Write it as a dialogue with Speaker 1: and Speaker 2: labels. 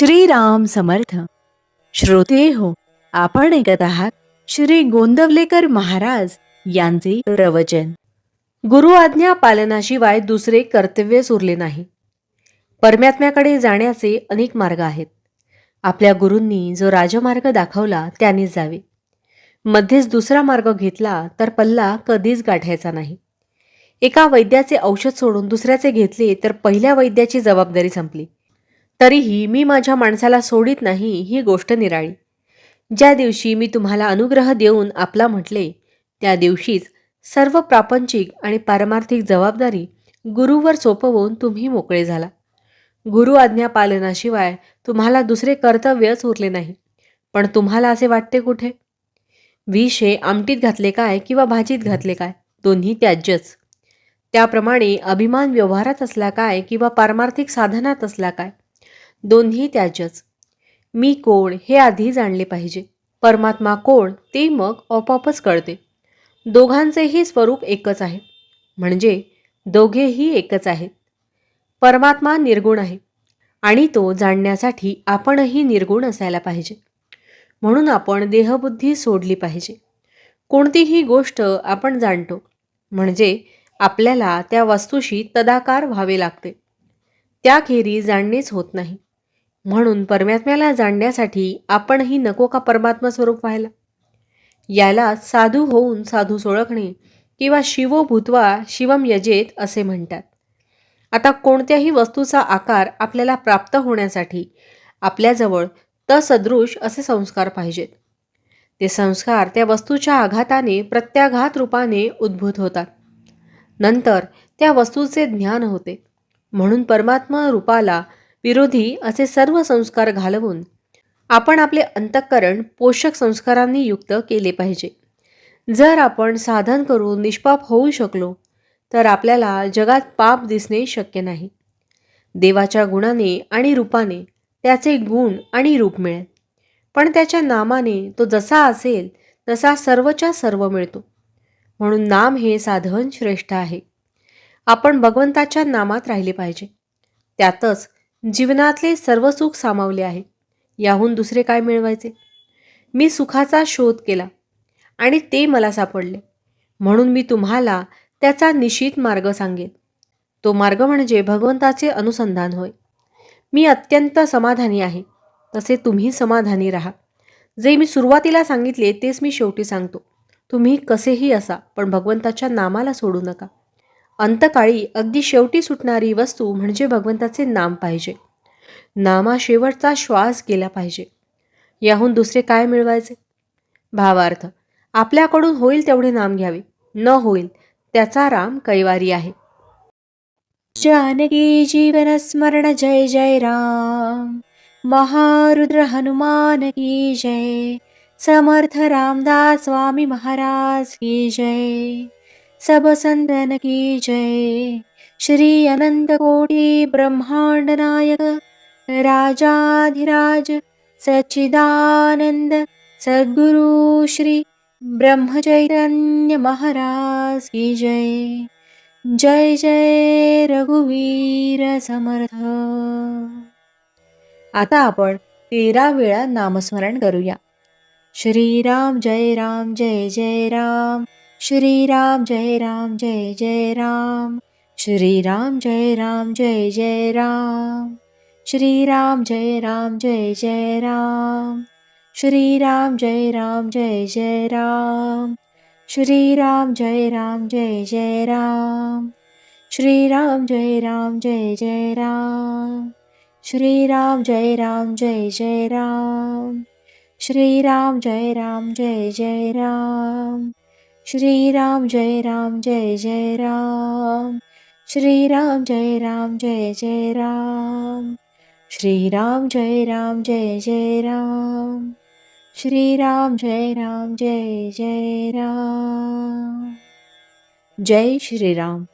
Speaker 1: श्रीराम समर्थ. श्रोते हो, आपण ऐकत आहात श्री गोंदवलेकर महाराज यांचे प्रवचन. गुरु आज्ञा पालनाशिवाय दुसरे कर्तव्यच उरले नाही. परमात्म्याकडे जाण्याचे अनेक मार्ग आहेत. आपल्या गुरूंनी जो राजमार्ग दाखवला त्यानेच जावे. मध्येच दुसरा मार्ग घेतला तर पल्ला कधीच गाठायचा नाही. एका वैद्याचे औषध सोडून दुसऱ्याचे घेतले तर पहिल्या वैद्याची जबाबदारी संपली. तरीही मी माझ्या माणसाला सोडित नाही ही गोष्ट निराळी. ज्या दिवशी मी तुम्हाला अनुग्रह देऊन आपला म्हटले त्या दिवशीच सर्व प्रापंचिक आणि पारमार्थिक जबाबदारी गुरुवर सोपवून तुम्ही मोकळे झाला. गुरु आज्ञा पालनाशिवाय तुम्हाला दुसरे कर्तव्यच उरले नाही. पण तुम्हाला असे वाटते कुठे? विष हे आमटीत घातले काय किंवा भाजीत घातले काय, दोन्ही त्याज्यच. त्याप्रमाणे अभिमान व्यवहारात असला काय किंवा पारमार्थिक साधनात असला काय, दोन्ही त्याज्यच. मी कोण हे आधी जाणले पाहिजे. परमात्मा कोण ते मग आपोआपच कळते. दोघांचेही स्वरूप एकच आहे, म्हणजे दोघेही एकच आहेत. परमात्मा निर्गुण आहे आणि तो जाणण्यासाठी आपणही निर्गुण असायला पाहिजे. म्हणून आपण देहबुद्धी सोडली पाहिजे. कोणतीही गोष्ट आपण जाणतो म्हणजे आपल्याला त्या वस्तूशी तदाकार व्हावे लागते. त्याखेरी जाणणेच होत नाही. म्हणून परमात्म्याला जाणण्यासाठी आपणही नको का परमात्मा स्वरूप व्हायला? याला साधू होऊन साधूस ओळखणे किंवा शिवो भूत्वा शिवम यजेत असे म्हणतात. आता कोणत्याही वस्तूचा आकार आपल्याला प्राप्त होण्यासाठी आपल्याजवळ तसदृश असे संस्कार पाहिजेत. ते संस्कार त्या वस्तूच्या आघाताने प्रत्याघात रूपाने उद्भूत होतात. नंतर त्या वस्तूचे ज्ञान होते. म्हणून परमात्मा रूपाला विरोधी असे सर्व संस्कार घालवून आपण आपले अंतःकरण पोषक संस्कारांनी युक्त केले पाहिजे. जर आपण साधन करून निष्पाप होऊ शकलो तर आपल्याला जगात पाप दिसणे शक्य नाही. देवाच्या गुणाने आणि रूपाने त्याचे गुण आणि रूप मिळेल, पण त्याच्या नामाने तो जसा असेल तसा सर्वच्या सर्व मिळतो. म्हणून नाम हे साधन श्रेष्ठ आहे. आपण भगवंताच्या नामात राहिले पाहिजे. त्यातच जीवनातले सर्व सुख सामावले आहे. याहून दुसरे काय मिळवायचे? मी सुखाचा शोध केला आणि ते मला सापडले. म्हणून मी तुम्हाला त्याचा निश्चित मार्ग सांगेन. तो मार्ग म्हणजे भगवंताचे अनुसंधान होय. मी अत्यंत समाधानी आहे, तसे तुम्ही समाधानी राहा. जे मी सुरुवातीला सांगितले तेच मी शेवटी सांगतो. तुम्ही कसेही असा, पण भगवंताच्या नामाला सोडू नका. अंतकाळी अगदी शेवटी सुटणारी वस्तू म्हणजे भगवंताचे नाम पाहिजे. नामा शेवटचा श्वास गेला पाहिजे. याहून दुसरे काय मिळवायचे? भावार्थ, आपल्याकडून होईल तेवढे नाम घ्यावे, न होईल त्याचा राम कैवारी आहे. जानकी जीवन स्मरण जय जय राम. महारुद्र हनुमान की जय. समर्थ रामदास स्वामी महाराज की जय. सब संतन की जय. श्री अनंत कोटी ब्रह्मांड नायक राजाधिराज सच्चिदानंद सद्गुरु श्री ब्रह्मचैतन्य महाराज की जय. जय जय रघुवीर समर्थ. आता आपण 13 वेळा नामस्मरण करूया. श्रीराम जय राम जय जय राम. श्रीराम जय राम जय जय राम. श्रीराम जय राम जय जय राम. श्रीराम जय राम जय जय राम. श्रीराम जय राम जय जय राम. श्रीराम जय राम जय जय राम. श्रीराम जय राम जय जय राम. श्रीराम जय राम जय जय राम. श्रीराम जय राम जय जय राम. श्रीराम जय राम जय जय राम. श्रीराम जय राम जय जय राम. श्रीराम जय राम जय जय राम. श्रीराम जय राम जय जय राम. जय श्रीराम.